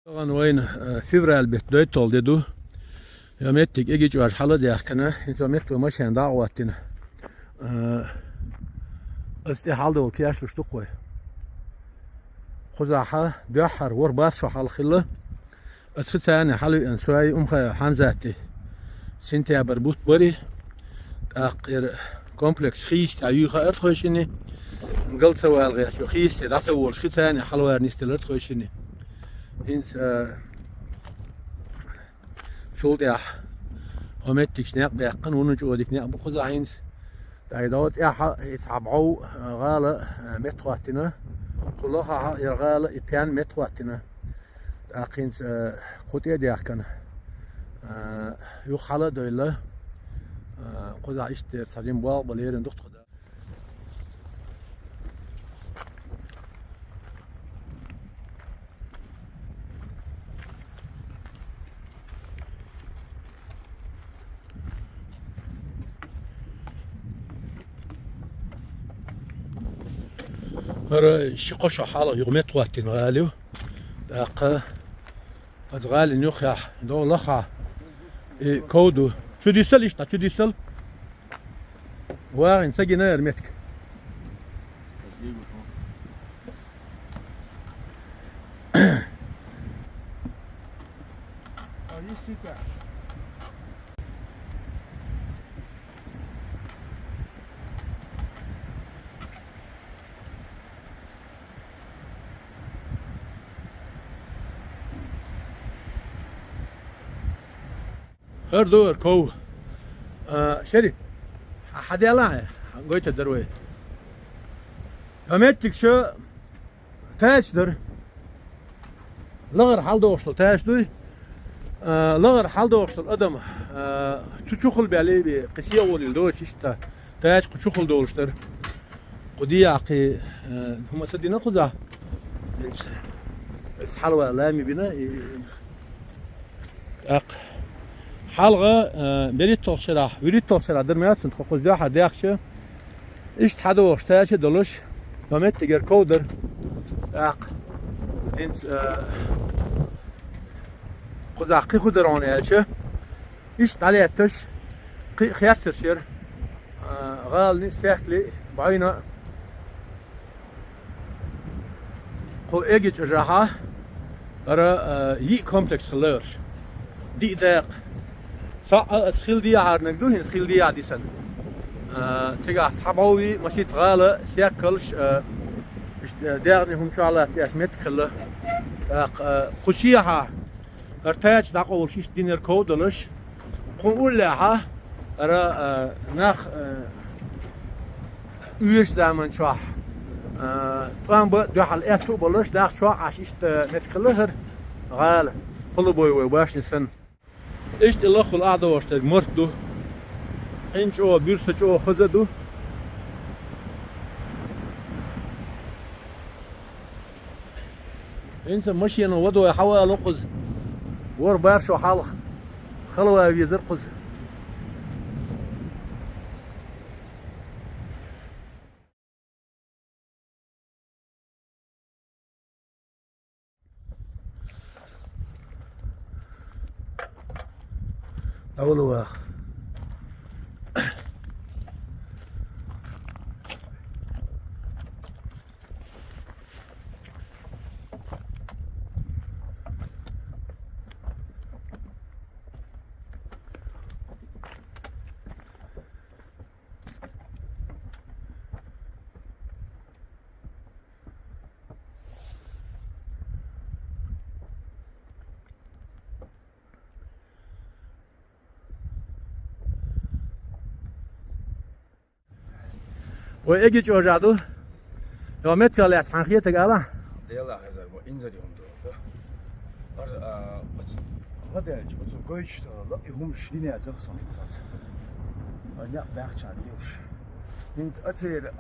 طبعا وين فيفرال بيت تول ديدو يوميتك اجي جوار حلا ديخنا يوميت ومشان دعواتنا استي حالدو كياش لشتقوي خزاحة بيحر ورباس شو حال خلا أسفتاني حلو أنسواي أمخا حانزاتي سنتيا بربوت بري أقير كومبلكس خيس تايوخا أرتخوشيني قلت سوال غير شو خيس تدعسول شخصاني حلوة نيستل أرتخوشيني هنس شولت يا همتك شناق بيقن ونج وديك ناق بخزا هنس تايدوت يا يتعبعو غالة متواتنا خلاها يرغالة يبيان متواتنا أقينس قطية دياكنا يخلا دويلا قزا إشتر سجين بوال بليرن دكتور خدا هر شقش حاله يغمت واتن غاليو داق غالي نيوخا دو لخا كودو شو ديسل إشتا شو ديسل واغن سجينا يرمتك هر دور كو شري حد يلا قلت الدروي همتك شو تاشدر لغر حال دوشتل تاشدوي لغر حال دوشتل ادم تشوخل بالي بقسيه ولي دوش اشتا تاش تشوخل دولشتر قدي عقي هم سدينا قزا بس حلوه لامي بنا حلقة بريت توصلها بريت توصلها درميات نتخصص جاها داخشة إيش تحدو اشتاش دلش فمت تجر كودر إنس قزاقي خدرون يالشه إيش تعليتش خيار ترشير غالني ساكلي بعينا قو إيجي جراحة را يي كومبلكس خليرش دي ذاق سخيل دي عارنك دوهن سخيل دي عديسن سيجا صحابوي مشيت غالة سياكلش داغني هم شاء تياش متخلة خشيها ارتاج داقو وشيش دينر كودلش قول لها را ناخ ويش زمن شاح طبعا دوحل اتو بلش داخ شاح عشيش متخلة غالة كل بوي وباش نسن إيش الأخ الأعضاء واشتاق مرتدو إنش أو بيرسج أو خزدو إنس مشي أنا ودو يحاول لقز ور بارشو حالخ خلوا يزرقز أولوا وإيجي جوجادو يوميت كلا يسحنخيه تقالا يلا هذا إنزلي هم دو هذا جو قويش لا هم شيني أزف صنيت ساس أنا بحث عن يوش إنت أصير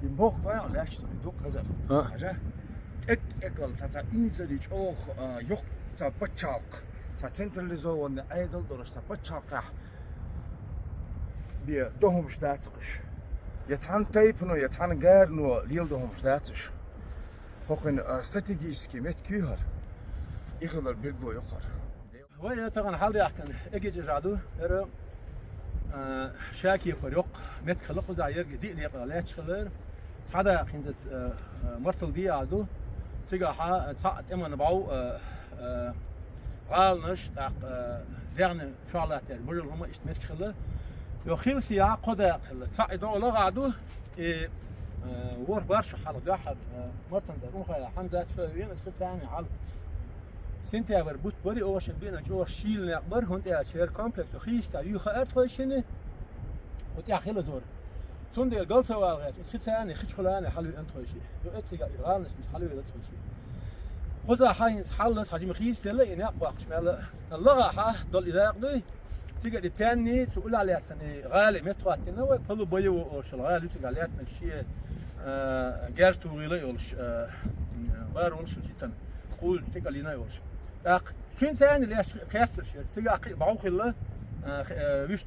يمبوخ بايع لاش تبدو كذا حاجة أكل ساعة إنزلي أو يخ ساعة بتشالق ساعة سنتراليزو وان أيدل درست بتشالق بيا دوهم شتاتقش يتحن تايبنو يتحن غيرنو ليل دوهم شتاتش هوكن استراتيجيسكي مت كيهر İkılar bir boy yukarı. ويا تغن حال يحكن اجي جادو ار شاكي فريق مت خلق داير دي لي قال خلر هذا حين مرتل دي عدو تيجا ها ساعت اما نباو قالنش تاع زين شغلات برجل هم اشتمت خلر يو خيل سيا قدا ساعد ولا قعدو ور برش حال واحد مرتن ده خا حمزه شويه ثاني على سنتي aber but bari ocean bina jo shil naqbar hund er cher complex khis ta yu khaat khoshine und ja khilo zor tun der galsa walgat khit thani khit khulana halu ant khoshi jo etiga iran mش halu ant khoshi خذا حين حلص حجم خيس تلا ينق باقش مال اللغه ها دول اذا يقضي تيجي الثاني تقول عليها ثاني غالي متقاتنا ويقولوا بيو اوش الغالي تيجي عليها شيء جارتو ويلا يولش غير ولش جدا قول تيجي لينا يولش اق فين ثاني اللي خاص الشيء تيجي بعو خله ويش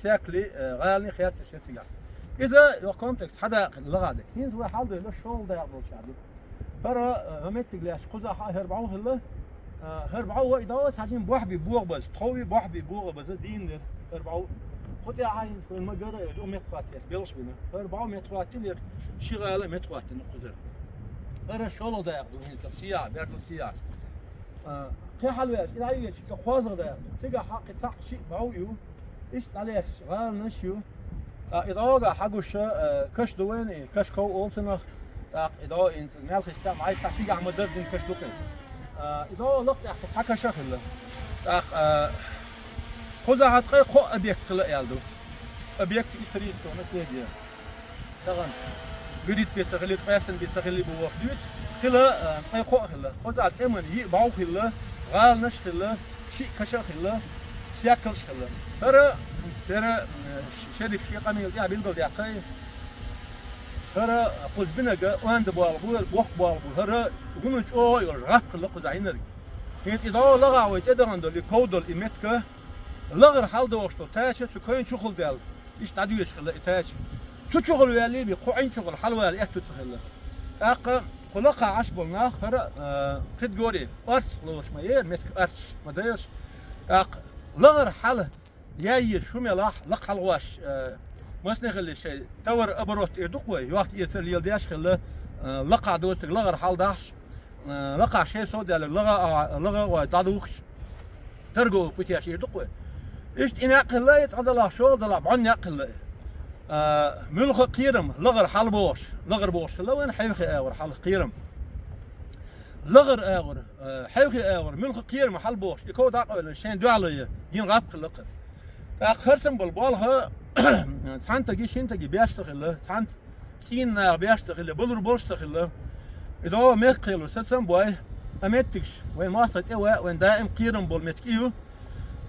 ساكلي غالي خاص الشيء تيجي اذا لو كومبلكس حدا اللغه دي هين هو حال له شغل ده يقول شعبي هرا همت تجلاش قزا هربعو خله هربعو وإدوات حاجين بوحبي بوغ بس تخوي بوحبي بوغ بس دين هربعو خد يا عين في المجرة يوم متقاتل بيلش بينا هربعو متقاتل شغالة متقاتل نقدر هرا شغل ده ياخدو هين سياع بيرد سياع كي حلوات إذا يجي كخوازر ده ياخدو تيجا حق ساق شيء باويو إيش عليه شغال نشيو إذا حقوش كش دوين كش كو أولسنا إذا إنت مالك استام عايز تحقيق عم دردن كش دوكن إذا لقط حكى شكل خذها هتقي خو أبيكت لا يالدو أبيكت إستريستو نسيجي طبعا بديت بيتغلي قياسن بيتغلي بوفدوت خلا أي خو خلا خذها تمن يباو خلا غال نش خلا شيء كشر خلا سياكل خلا ترى شريف شيء قميل يا بيلقى يا قي هرا قلت بنجا وعند بالبول بوق بالبول هرا يقولون شو يرغب خلق زعينري هيت إذا لغة ويتدر عند اللي كودل إمتك لغر حال دوشتو تاش سكين شغل دال إيش تعديش خلا تاش تشغل ويالي بقوعين شغل حلوة اللي تتخلى أق خلق عشب الناخ هرا خد جوري أرس لوش ما ير متك أرس ما دايش أق لغر حل ياي شو ملاح لق حلواش مسنخلي شيء تور أبروت يدقوي وقت يثر يلديش خلا لقع دوت لغر حال داش لقع شيء سود على لغة وتعدوخش ترجو بتياش يدقوي إيش إناقل لا يتعدى الله شو ضلع بعن يقل ملخ قيرم لغر حال بوش لغر بوش خلا وين حيخي أور حال قيرم لغر أور حيخي أور ملخ قيرم حال بوش يكون داق شين دوالي ينغاب خلقه آخرتم بالبالها سانتا جي شين تجي بيشتغل سانت سين بيشتغل بلور بيشتغل إذا هو مقيل سلسم بوي أمتكش وين ما صدق وين دائم قيرم بول متكيو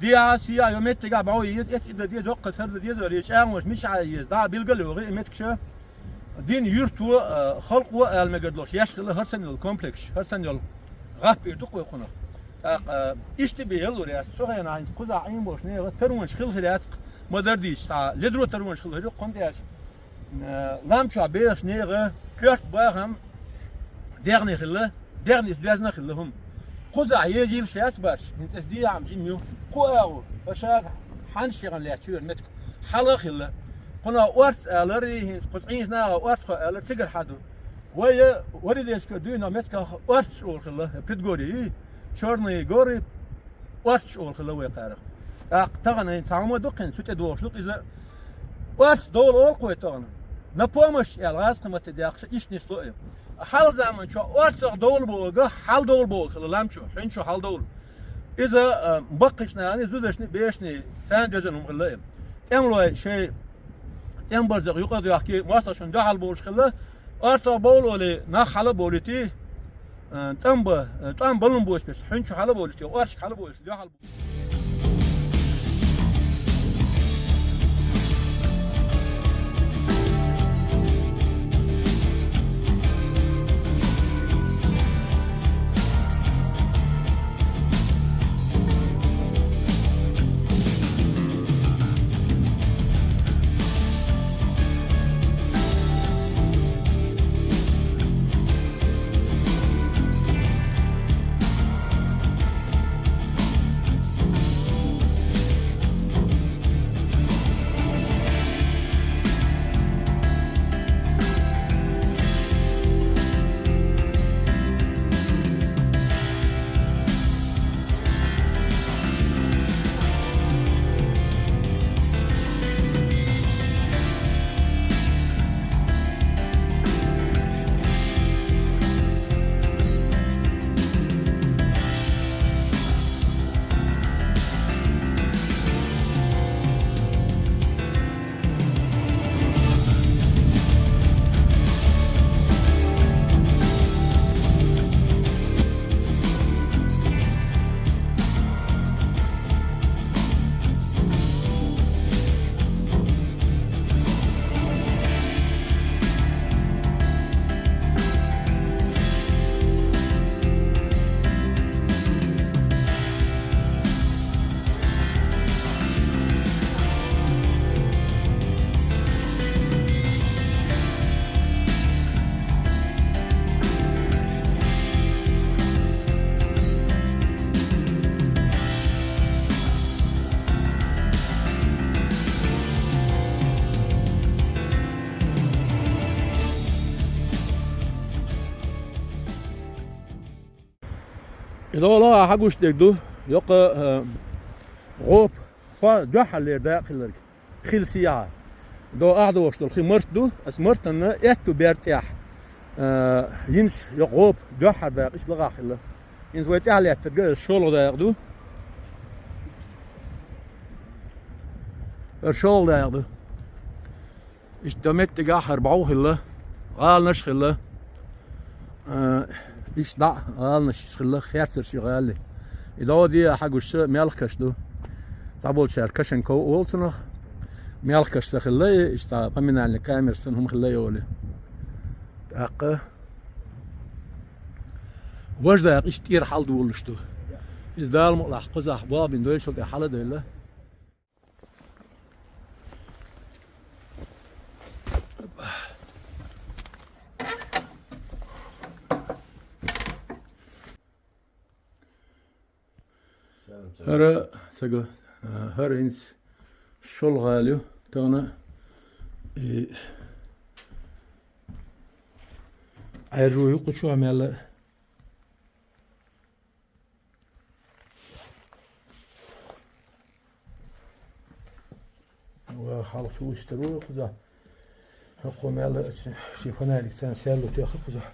دي عاسيا يوم متجا بعوي يز إذا دي جوق سر دي زريش أموش مش عايز دا بيلقى وغير متكش دين يرتو خلق والمجدلوش يشتغل هرسن الكومبلكس هرسن الغاب يدق ويقنا إشتبه يلور سوغي أنا عند كذا عين بوش نيجا ترونش خل خلاص ما درديش تا لدرو ترونش خل هجو قمت ياش لامشا بيش نيجا كيرت باهم ديرني خله ديرني بيزنا خلهم كذا يجيل شيات باش انت دي عم جيميو قوارو بشار حنشي غن لاتير متك حلا خله قنا وقت الري قطعين ناغا وقت الر تقر حدو ويا وريد يسكدونا متك وقت شغل خله بتقولي شورني جوري وقت شغل خله ويقارق تغنى إنسان ما دقن سوت أدوش دق إذا وقت دول أول قوي تغنى نبومش الغاز قمة تداقش إيش نسلوه حال زمان شو وقت دول بوجا حال دول بوج خلا لام شو حين شو حال دول إذا بقيشنا يعني زودشني بيشني سان جزنهم خلا أملوا شيء برزق يقعد يحكي ما شون ده حال بوش خلا وقت بول ولا نخلا بولتي تام بلون بوش بس حين شو حال بولتي وقت حال بولتي ده حال إذا لا حقوش تقدو يقى غوب فا حلير داخل خيل سياعة دو أعدو وشتو الخي مرتدو مرتنا إتو بيرتاح ينش يقوب حر داخل إيش لغا خلا ينش ويت عليه ترجع الشغل داخل الشغل داخل إيش دمت تجاه 4 خلا قال نش خلا إيش دا قال نش خلا خير شي قال إذا دي حقوش مالكش دو تعبول شهر كشن كو أولتنا مالكش تخلي إيش تا بمن على الكاميرا سنهم خلي يولي تاقة وجد إيش تير حال دولش دو إذا دال مطلع قزح بابين دويل شلت حالة دويلة هرا سجى هرا إنس شل غاليو تانا عيرو يقشوا عمله وخلص شو يشتروا خذا حقوا ماله شيفنا لك سان سالو تاخذ خذا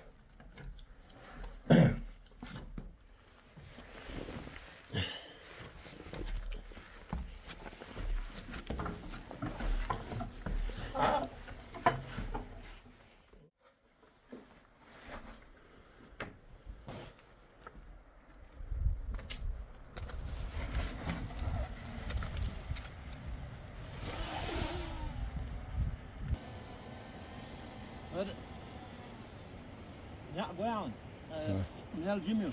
Ja, gewoon. Nel Jimmy.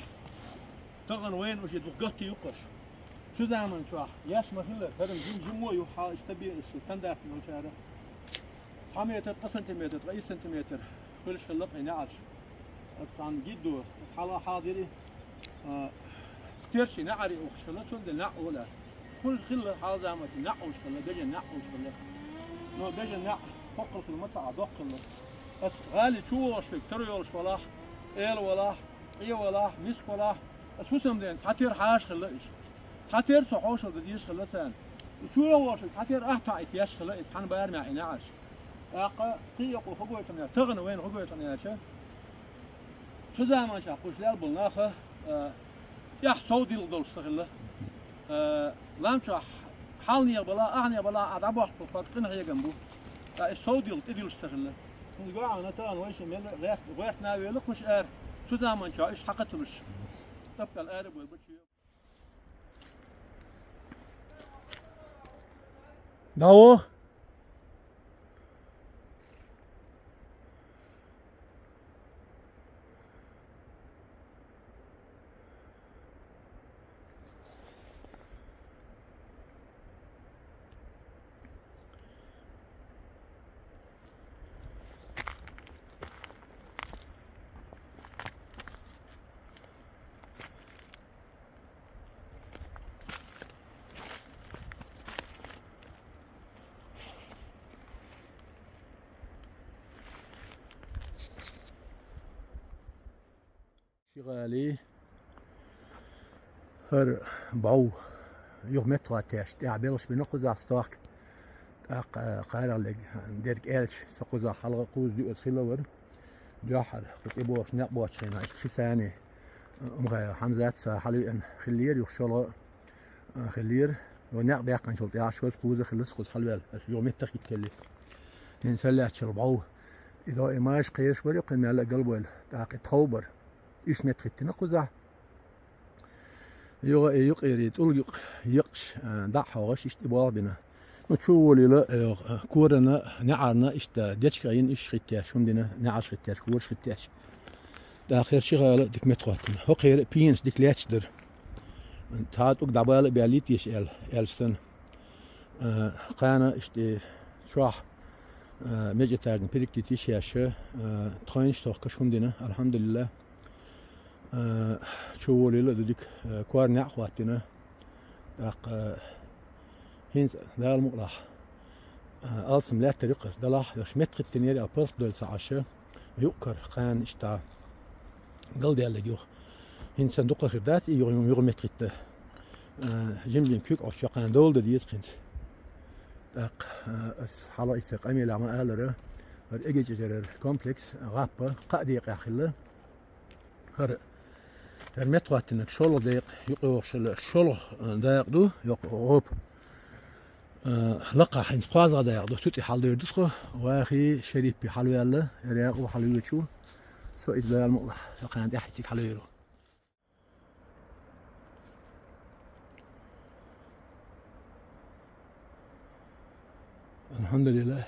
Toch een wijn als je het goed jukkers. Zuzamen zo. Ja, maar heel. Hadden Jim mooi je haal is tabier is standaard met elkaar. 5 meter, 10 centimeter, 3 centimeter. كلش خلق ينعش. تصان جدو. حالا حاضري. ترشي نعري وخشلتون ده نع ولا. كل خلة حاضر عمت نع وخشلة بيجي نع وخشلة. نو بيجي نع فقط المسعى دق الله. بس غالي شو وش فيك ترى يولش ولا إيل ولا إيه ولا مسك ولا بس شو سمدين ساتير حاش خلاش ساتير صحوش بديش خلاسان شو وش ساتير أهتا إتياش خلاص حن بير مع إنعاش أق قيق وخبوة تنيا تغن وين خبوة تنيا شو زمان شاقوش لال بالناخه يح صودي الدول استغله لام شح حالني بلا أعني بلا أدعى واحد بقطن هي جنبه الصودي التدي استغله نقول أنا ترى ويش مل غيرت ناوي لك مش شو زمان شو إيش حقتلوش تبقى الأرب والبتشي داو شغالي هر باو يوم متر تاش تعبيرش بنقص استاك قارع لك ديرك إلش سقوز حلقة قوز دي أسخيلة ور جاحر قلت إبوش نقبوش خينا إيش خساني أمغا حمزات حلي إن خلير يخشلا خلير ونق بيقن شلت يا شوز قوز خلص قوز حلوال يوم متر يتكلف نسلع شرباو إذا إماش قيش وريق إن على قلبه تاق تخوبر إيش متخت نقوزه يق يريد أول يقش دع حواش اشتباه بنا نشوف لا كورنا نعرنا إشتا ديشكاين إيش ختاش هم دينا نعش ختاش كورش ختاش دا آخر شغالة ديك متخاتن هو خير بينس ديك لاتشدر تهات وقد عبالة بياليت يش إلسن قانا إشتي شواح مجد تاردن بريكتي تيشياشة تخاينش توقش هم دينا الحمد لله شو ليلا ديك كوار نعقواتنا داق هينز دا المقلح ألسم لا طريقة دلاح يش متر التنيري أبرت دول سعشة يؤكر قان إشتا قل ديال لجوه Hinsen dukka khirdat yürü metritte. Jimlin kük auf şakan doldu diye skins. Tak as hala istek amel ama alırı. Her egeceler kompleks rappa qadi qakhilla. Her metratın şolu dayık yuqu şolu dayıqdu yok hop. لقى حين قاضى ده ياخذ توتي حال يدخل واخي شريف بحلو يلا رياق وحلو يشو سو إذا المقلة لقى عندي أحد حلو يرو الحمد لله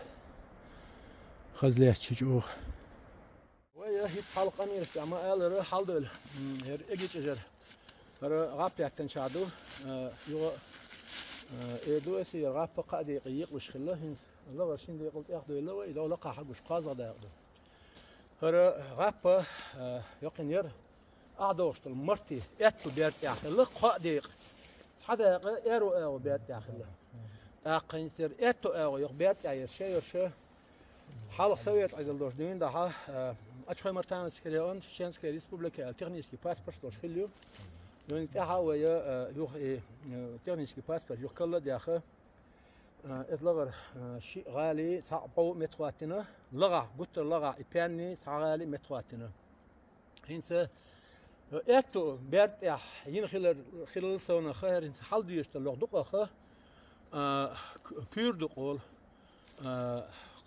خزليت شجوع ويا هي حلقة أمير استعمال قال حال دول هر إجي تجر هر غابت يحتن شادو يو دو اسي غاب قادي يقيق وش خله الله غشين دي قلت ياخذوا الا اذا لقى حق وش قازا دا ياخذوا هر غاب يقين ير اعدوش المرتي اتو بيرت ياخذ لق دقيق حدا يرو او بيرت ياخذ اقين سر اتو او يق بيرت يا شي حال سويت عدل دوش دين ده اتخي مرتان سكريون شانسكي ريسبوبليكا التكنيسكي باسبورت دوش خليو لون تاعها ويا يوخ تكنيسكي باسبورت يوخ كله داخل اتلغر شيء غالي صعبو متواتنا لغا قلت لغا يباني غالي متواتنا هنسا اتو بيرت ين خلال سنه خير هنسا حل ديش تلوغ دقه كير دقول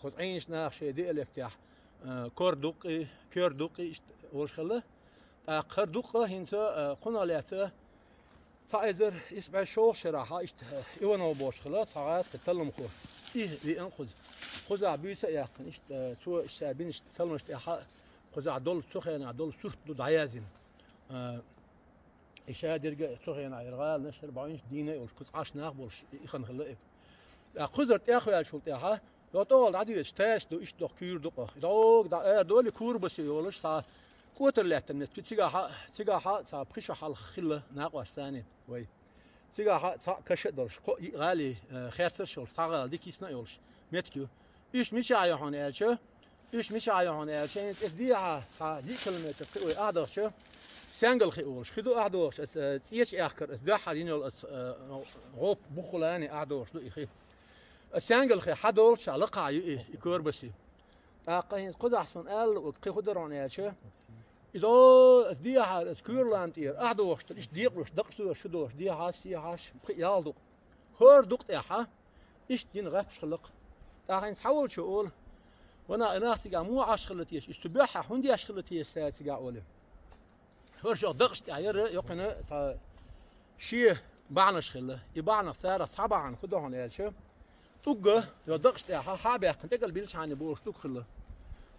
خد عينش ناخ شي دي الفتاح كردوقي كردوقي وش خله قردوقه هنسا قنالاته فايزر يسبع شو شراحه اشت ايوانو بوش خلاص ساعات تتلم كو ايه بينخذ خذ عبيس يقن اشت شو الشابين اشت تلم اشت خذ دول سخن دول سوف دو عيازين اشاد يرجع سخن يرغال نشر 40 دينه وش كنت 10 ناقبل يخن خله قدرت يا اخويا شو تاعها لو طول عادي اشتاش دو ايش دو كير دو دول كور بس يولش كوتر لاتن تيجاها صار بخشوا حال خله ناقوا الثاني وي تيجاها صار كشدرش غالي خيرت شغل صار ديك يسنا يولش متكو إيش مش عيون إيش إيش مش عيون إيش يعني تديها صار دي كلمة تقوي أعدش سانجل خيولش خدو أعدش تيش آخر ده حالين غوب بخلاني أعدش لو يخي السانجل خي حدولش علاقة يكور بسي أقين قد أحسن قال وقي خدران إيش إذا ديها كيرلاند إير أعدوش تلش ديقلوش دقشتوش شدوش ديها سيهاش يالدو هور دوقت إيحا إيش دين غفش خلق أخين تحاول شؤول وانا أنا سيجا مو عشخلتيش استباحة هندي عشخلتيش سيجا أولي هور شو دقشت إير يقنا تا شيء بعناش خله يبعنا سارة صعبة عن خدوهن إيش توجه يا دقشت إيحا حابة كنتقل بيلش عن بورش توك خله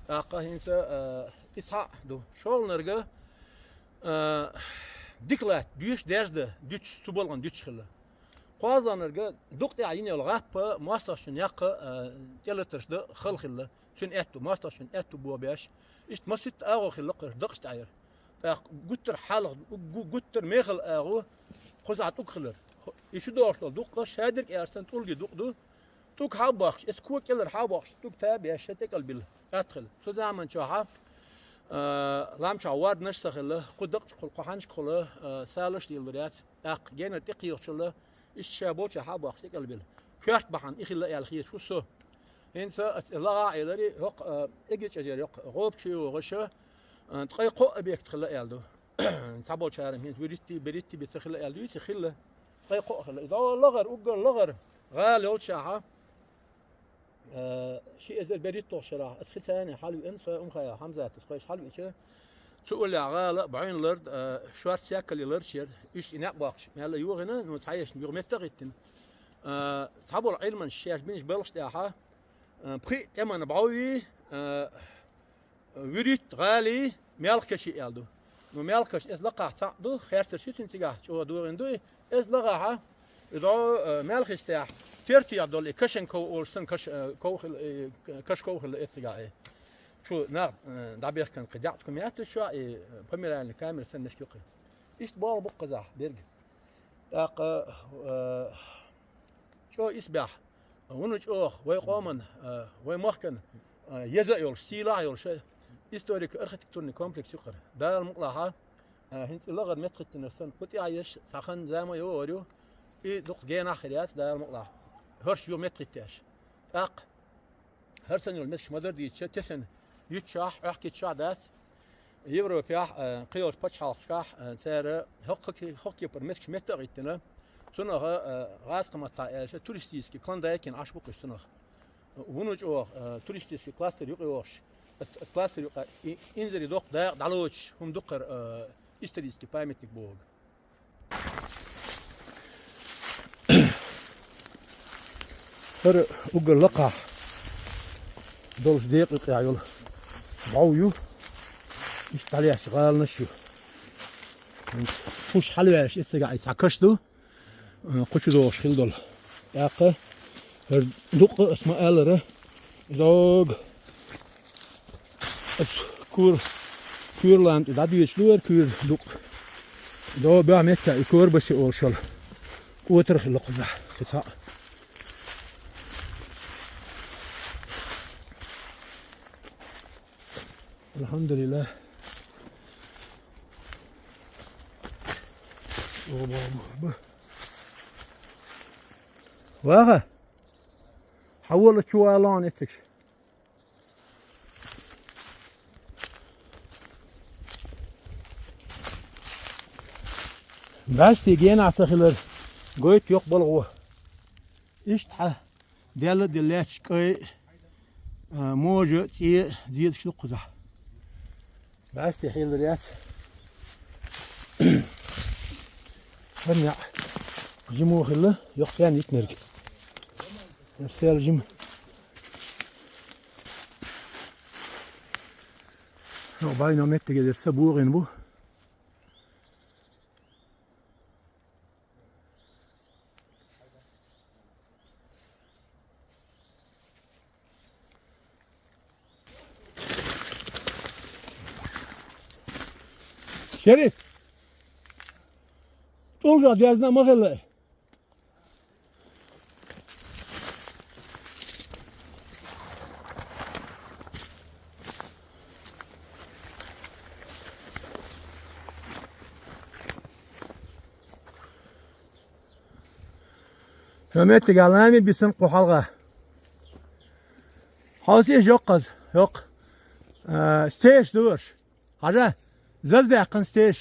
أقاهنسا إسحاق دو شغل نرجع ديكلات ديش درجة ديش سبولان ديش خلا قاضي نرجع دكتور عيني الغاب ماسترشن يق تلتش ده خل خلا شن أتو ماسترشن أتو بوابيش إيش مسيت أغو خلا قرش دقشت عير قطر حلق قطر ميخل أغو خزعت أكخلر إيش دورش دق شادرك أرسن تولجي دق دو توك حابخش اسكو كلر حابخش توك تابع شتكل بال ادخل سو زمان شوها لام شواد نشتغل قدقش قحنش كله سالش ديال بريات اق جينا تقيوشله الشابوت حابخش تكل بال كرت بحن اخلا يا الخير شو سو انسى لا يدري هق اجي اجر يق غوب شيو غشه تقيقو ابيك تخلا يالدو تابو شارم هين بريتي بتخلا يالدو تخلا تقيقو خلا اذا لغر اوغر لغر غالي وشاها شيء إذا بريتو شراح أدخل ثاني حلو إنس خيا حمزة تخيش حلو إيش تقول لي عقال بعين لرد شوار سياكل لرشير إيش إناء باقش ما لا يوغنا نتعيش نيوغ متغيتن تابو العلم الشيش بينش بلش تاعها بخي تمن بعوي وريت غالي مالك شيء يالدو نو مالكش إز لقى تعدو خير ترشيتن تجاه شو دورين دوي إز لقاها إذا مالك استاح ترتي عدول كشن كو أولسن كش كو خل إتسجاء شو نعم دعبير كان قدعتكم ياتو شو بمير على كامل سن نشكوقي إيش بال بقزح بيرج شو إسبح ونج أخ ويقامن ويمخكن يزا يول سيلا يول شيء هيستوريك أركتكتورني كومبلكس يقر ده المقلها هنت لغد متقت نفسن كنت عايش سخن زي ما يوريو إيه دق جينا خلاص ده المقطع هرش يوم متقتاش أق هرسن المش مدر دي تشتسن يتشاح أحكي تشاح داس يبرو بياح قيور بتشاح شاح سعر حقي برمسك متقتنا سنة غاز قمة تورستيسكي كان ده يمكن عشبك سنة ونوج أو تورستيسكي كلاستر يقوش كلاستر يق إنزري دوق ده دلوش هم دقر إستريسكي بايمتك بوج هر أقول لقى دولش دقيقة يا يلا بعويو يشتغل شغال نشيو فوش حلوش إستجا يسعكشدو قش دوش خيل دول ياقة هر دوق اسمه ألره دوغ كورلاند ده بيشلور كور دوق ده بعمل كور بس أورشل قوتر خلق ده خساء الحمد لله واقع حولت شو الان اتكش بس تيجينا اعتقد قلت يقبل هو اشتح ديال دلاتش كي موجة تي زيد شو قزح بس تحيل الرياس هنيا جمو خله يقفان يتنرق يرسل جم لو باينه متى كده سبوغين بو شريف طول قاعد يازنا ما خلاه Hürmetli gelmemi bilsin kuhalga. Halsiz yok kız, yok. Stage dur. Hadi, zız da yakın stage.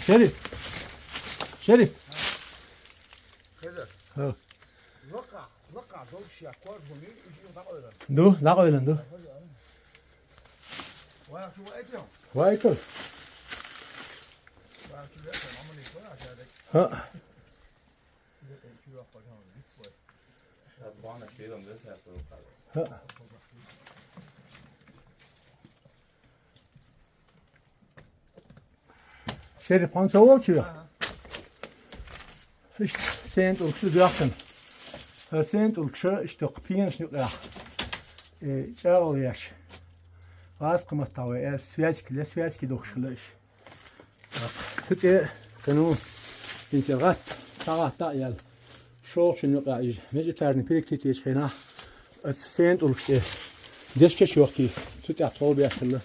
Şerif. Şerif. خضر ها. وقع دول شياكور بني يجي يضعوا دو لا قويلن دو. ويا شو ايتهم وايكل. ويا شو ايتهم عمل يقول عشان ها. ها. Şerif han soğuk çıkıyor. İşte sent ulksu duyakın. Sent ulksu işte kıpıyın şnuk ya. Çağıl yaş. Az kımat tavı er sviyaçki dokşulu iş. Tüte kanu intelgat tagat da yal. Şok şnuk ya iş. Meciterni pirikti iş hena. Sent ulksu deşkeş yok ki. Tüte atol bir yaşlı.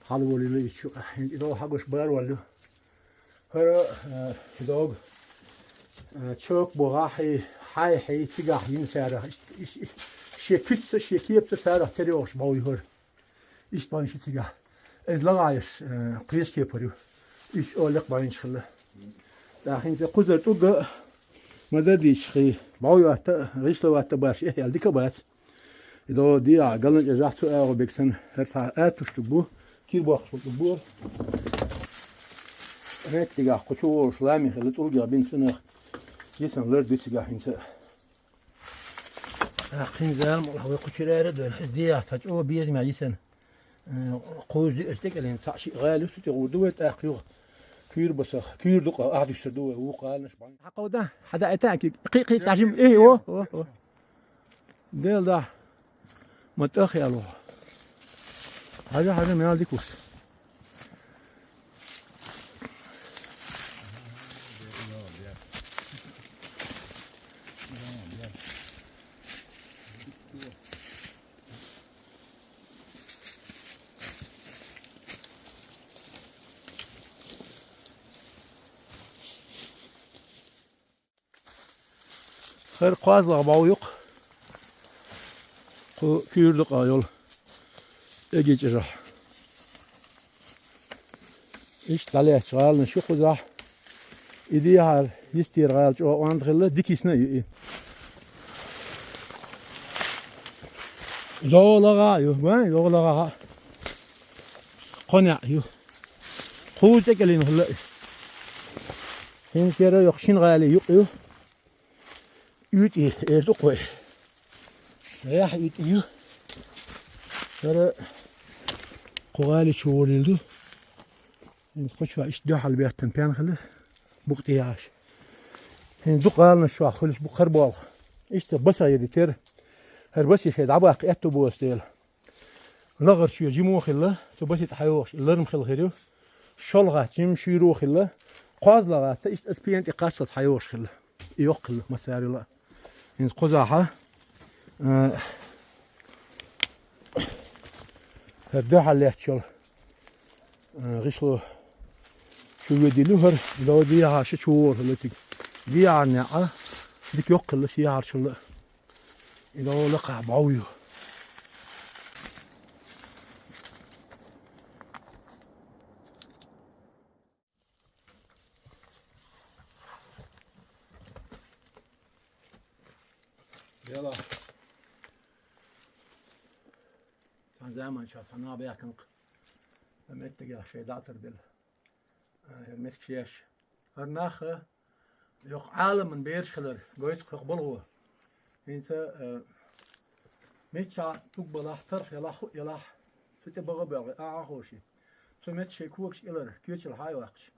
Halı volili iş yok. İdo hagoş bar vollu. هر دوغ çok boğahi hay sigah yin sara şekit şekiyep sara teriyoş boyur iş ban şi sigah ezlagayış kıyış yapıyor iş olak bayın çıkılı dahin ze kuzat uga madadi şi boyata rişlavata baş geldik bas ido dia galın ejahtu ağabeksen her saat tuştu bu kir boğaş bu Evet, diga, kuchu şlami xelit ulga bin sınıx. Yesanlar düsiga hinse. Xinzal molhawe kuchirare dön. Diya taç o bizma yesen. Qoz di istek elin saçi galu suti guduet akhyu. كير بس كير دق قاعد يسدوه وقال نش بان حقه ده حدا اتاك قي تعجم ايه هو ديل ده متأخي حاجة من هذيك وش خير قاز لغباويق كير دقا يول اجي جرح ايش طالع شغال نشوف خذا ايدي هار يستير غال جو وان خله ديكيسنا يي لو لغا يو وين لو لغا قنع يو خوز تكلين هلا هين كيرا يقشين غالي يو يوتي دقوي راح يوتي ترى قوالي شغل نخش ايش داح البيت تنبيان خله بوقتياش هين دقالنا شو خلش بخر بال ايش تبصا يدي تر هر بس يشهد عباق اتو بوستيل لغر شو جيمو خله تبص تحيوش لرم خل غيرو شلغه جيم شيرو خله قاز لغه ايش اس بي ان تقاش تحيوش خله يوقل مساري لا هين قزاحه هرداح اللي يحشل غشلو شو يدي لهر لو ديها شور التي دي عناعة ديك يقل شي عرشل إذا لقى بعويه يلا كان زمان شاف أنا بياكنق لما اتجاه شيء داتر بال المسك شيش هرناخ يق عالم من بيرش خلر قويت قبله إنسا ميتشا تقبل طرح يلاح فتبغى بغى أعاقوشي سميت شيء كوكش إلر كيوتش الهاي وقش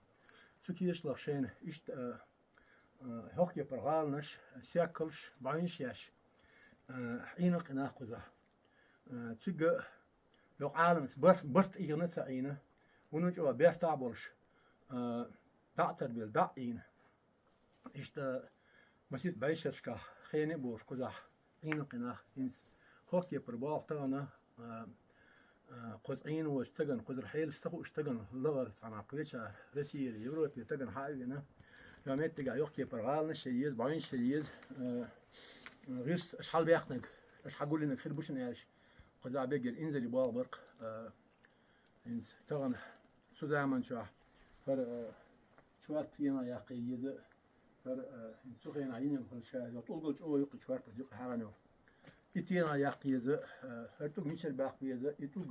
سكيش لخشين إشت هوكي برغالنش سياكلش بعينش ياش عينق ناخذه تيجا يق عالم برت إيجنا سعينه ونجوا بيرتع بولش دعتر بيل دعين إشت مسيت بعيششكا خيني بور كذا عينق ناخ إنس هوكي برباع تانا قطعين واشتغن قدر حيل استخو اشتغن لغر صنع قويتشا رسيل يوروبي تغن حاجنا يوميت تجا يوكي برغالنا شيز بعين شيز غيس اشحال بياخنك اشحال قول لنا خير بوش نياش قزع بيجر انزل يبال برق انز تغن سو زمان شو فر شوات فينا ياقي يز فر سوخين عينهم كل شيء يطول او يقي شوات يقي حرانو إتينا ياقي يز هرتوق ميشل باق بيز يتوق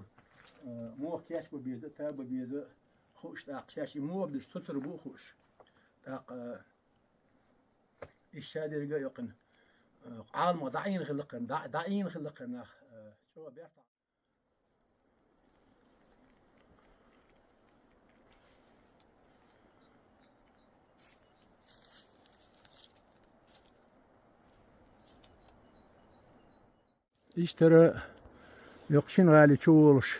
مو كياش ببيز تاب بيز خوش تاق شاشي مو بدش تطر بو خوش تاق الشادر جا يقن عالم دعين خلقن دعين خلقن شو بيرتع اشترى يقشن غالي تشولش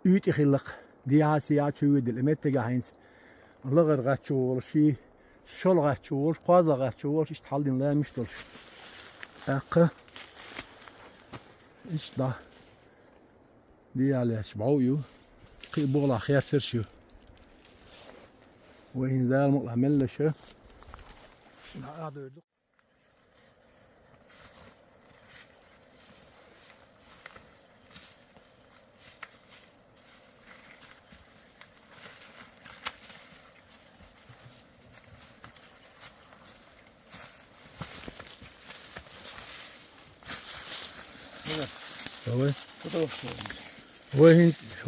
يوتي خلق دي عاسيات شو يد المتجا هينس لغر غاتشول شي شول غاتشول قاز غاتشول ايش تحلين لا مشتولش اق ايش ده دي على شبعويو قي بولا خيار سرشيو وين ذا المعمل شو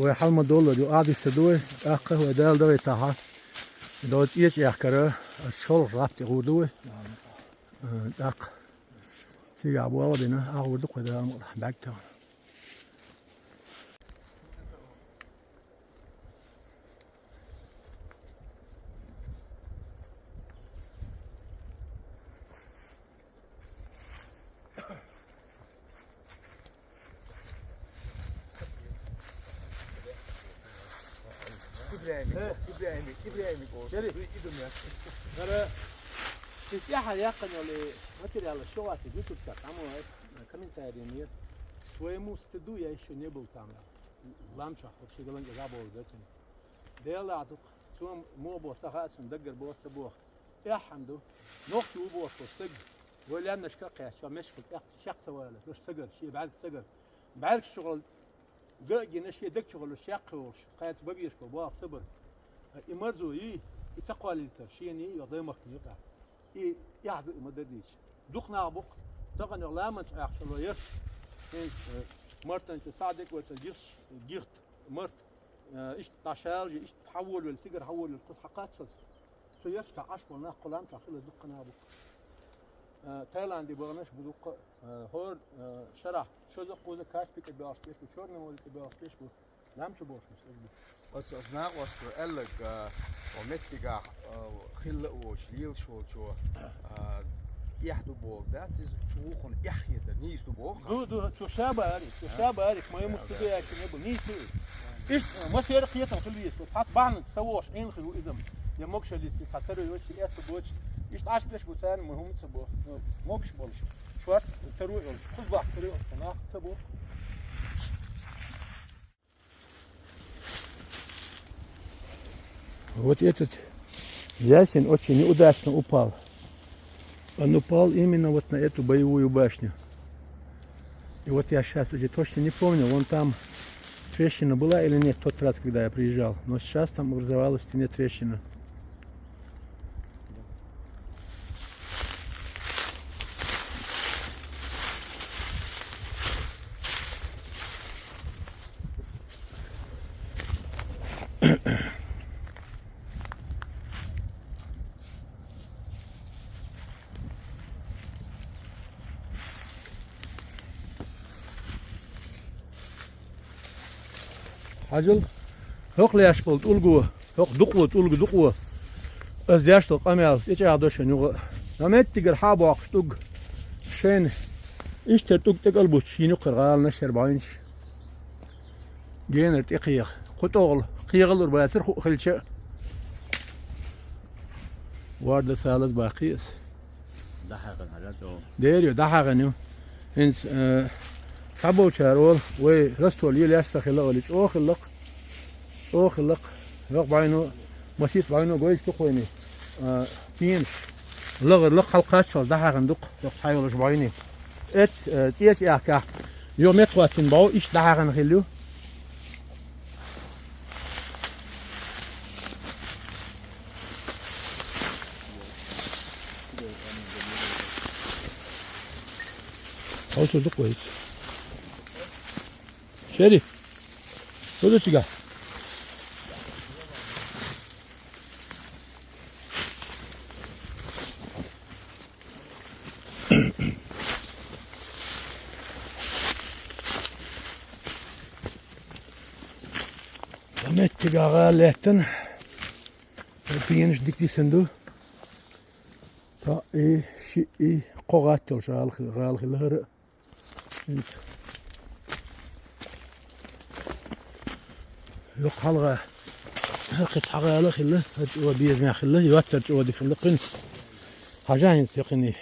هو حلم دولار جو قاعد يستدوي أخه هو دال دوي تاها دوت إيش يحكره الشغل رابط غودوي أخ سيجا أبوه بينا أغودك وده المطلع باكتون İbrahim'i olsun. Şerif. İdim ya. Gara السياحة يقن اللي مثل على الشغل في يوتيوب تعملوا كمين تاريخية شوية مستدو يا شو نبول تعمل لامشة وشي قلنا جابوا ودتني ديلا عطوك شو مو بو سخاء سندقر بو سبوه يا حمدو نوختي وبو سج ولا أنا شكاك شو مشكل شق سواله مش سجر شيء بعد سجر بعد الشغل جاي نشي دك شغل الشق وش قاعد بقيش بو صبر يمرزو يتقوى للترشيني يضيمك نيقع يعدو مدديش دقنا بق تقن لامن احشلو يف مرتن تصادق وتجيش جيرت مرت ايش تشارج ايش تحول والتجر حول الحقات سو يسكع عشب وناخ قلام تاخذ دقنا بق تايلاند بغنش بدق هور شرح شو دق وذا كاسبيك بياس بيش وشورنا وذا بياس بيش لام شو بوش Als naak was voor elk momentiga gillen of schliel zo echt de boog dat is zo gewoon echt de niet de boog دو تشابه هاري ما يمكن تبي يا شنو نيت ايش ما سير قيتها في البيت تحط بعض تسووش عين خلو اذا يا موكش اللي تحطوا وش الاس بوش ايش عاش بلاش بوتان مهم تسبوه موكش بولش شوارت تروي خذ بعض تروي صناعه تسبوه Вот этот ясень очень неудачно упал. Он упал именно вот на эту боевую башню. И вот я сейчас уже точно не помню, вон там трещина была или нет в тот раз, когда я приезжал. Но сейчас там образовалась в стене трещина. Hacıl yok leş bolt ulgu yok duqwat ulgu duqwa az yaşto qamel geçe adoşen yok namet tiger habo aqtug şen işte tug tegal bu şini qırgal neşer bayınç gener tiqiq qutogul qiyğılır bayatır xilçe varda salaz baqiyas دحقن على تو ديريو دحقنيو انس حبو شارول وي رستول يلي استخلق وليش او خلق يق بعينو مسيت بعينو قويش تقويني تينش لغ حلقات شو دحقن دق يق حيولش بعيني ات تيس ياكا يوم يتواتن باو ايش دحقن خليو Oturduk koyuz. Şerif. Şurada çıkar. Ahmet çıkar lehten. Piyeniş dikti sendu. Sa şi qoğat yol şal khilhır. يق حلقة قط حقالة خله ودي جمع خله يوتر ودي خله قن حاجين سيقني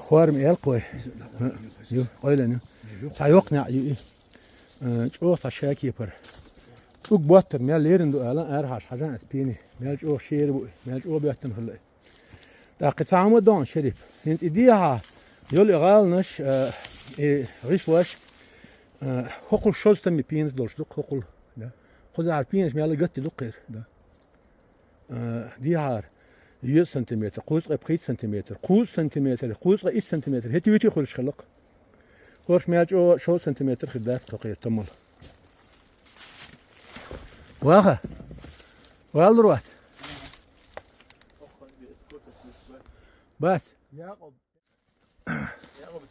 خوارم يلقوي يو قيلني تايقنع يو جو تشاكي بر توك بوتر ميال ليرندو الا ارهاش حاجان اسبيني ميال جو شير بو ميال جو بيتن خله دا قطعه دون شريف انت ديها يول يغالنش ريش واش حقل شوز تم بينز دولش حقل خذ عارفين ايش ماله قتل لقير ده دي عار 100 سنتيمتر قوس 5 سنتيمتر قوس سنتيمتر قوس 1 سنتيمتر هتي ويتي خلش خلق خوش ماجو شو سنتيمتر خداف قير تمل واخا والروات بس Jakob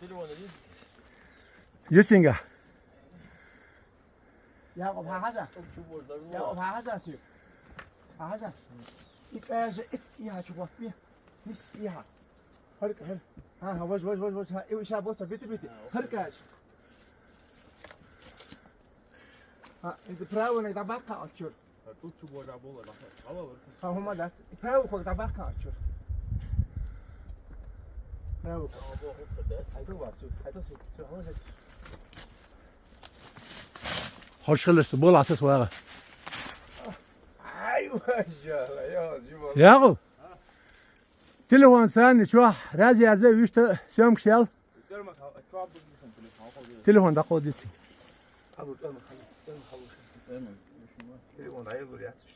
تليفون يتسنجا Jakob hahaza Jakob hahaza sir hahaza إتاج إتيها شو بيه نسيها هرك هر ها وج ها إيش أبغى بيتي هركاش ها أنت براون إذا بقى أشور Tutto vuoi la bolla, allora. Ga maar dat. Ik heb ook dat bakkaartje. Nou, hij doet wat zo. Hij doet zo. Zo hoor het. Hoş geldin. Bol atış var. Ay maşallah ya Cuma. Ya. Telefon sen şu razı yazı üstü sömşel. Telefon da kodisi. Al dur al Telefon ayı dur ya işte.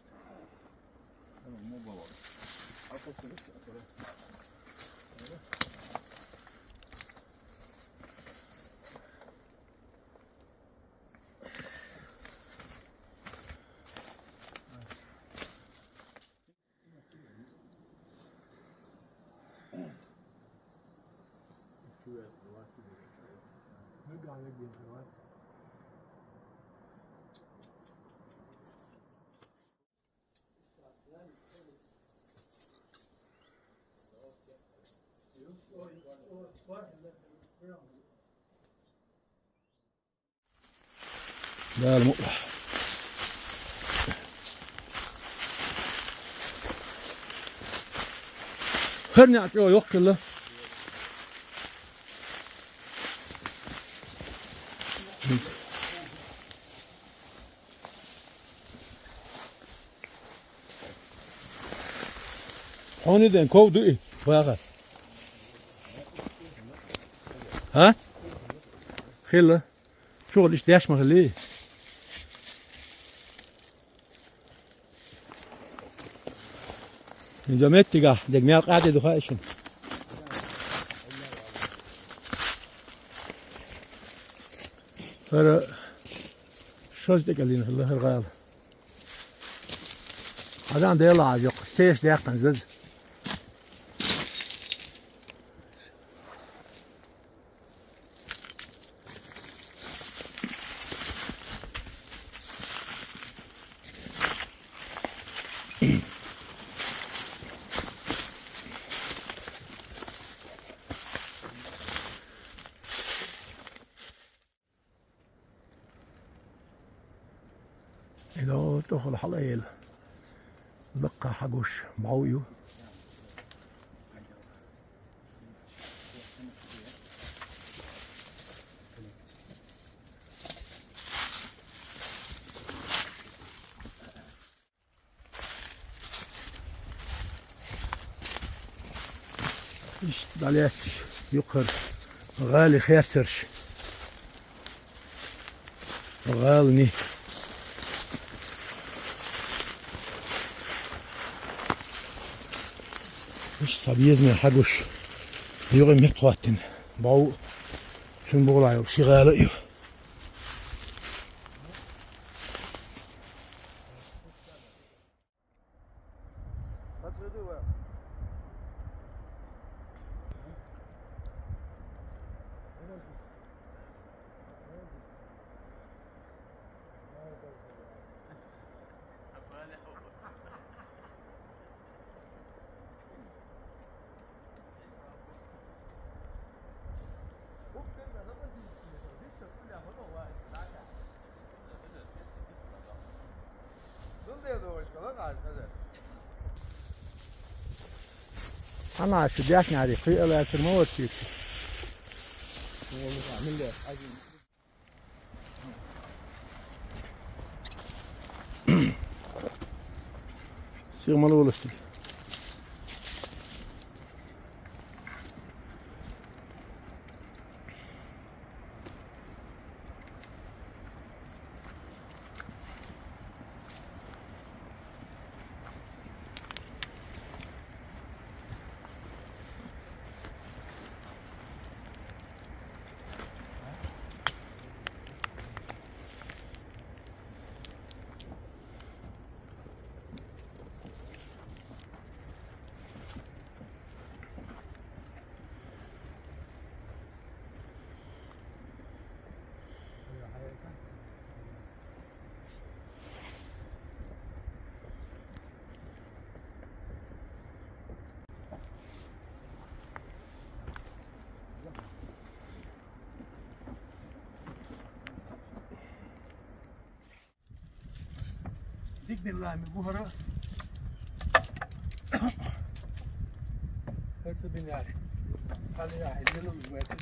ده المقلع هرني عطيه يوكل له هوني ده كود ايه بقى ها خيله شغل ايش داش مغليه نجمت جاه دجمال قاعد دخايشن فر شوز دقلين الله الغال هذا عنده يلا عجق تيش ده يقتنزز إذا تدخل حليل بقى حقوش معويو إيش بلاش يقهر غالي خيرترش غالني مش طبيعي حقوش يوغي متواتن باو شن بقول شغالة ايوه أنا شو بدي أسمع ريقي إلا ترموت فيك. سير مالو لستي. dik billahi mi buharı. Hırsı bin yani. Hadi ya, elini uzmayasın.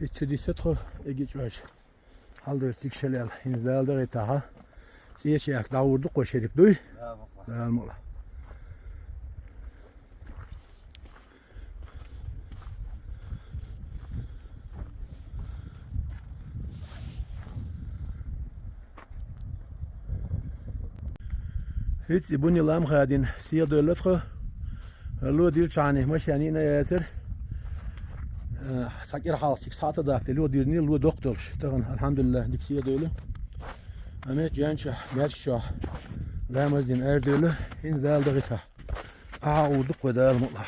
Hiç çödüyse tro, geç var. Halde ötük şelel, inzalda gitaha. Siye şeyak davurdu koşerik duy. Almola. Hiç bunun yılam khadin siye döllötro. Lo dil çani maş yani ne yeter. Sakir halastik saate dahil lo dirni lo doktor. Tamam elhamdülillah diksiye döllü. Ama genç merşah. Lamazdin erdöllü. İn zalda gita. Aa uduk ve dal mutla.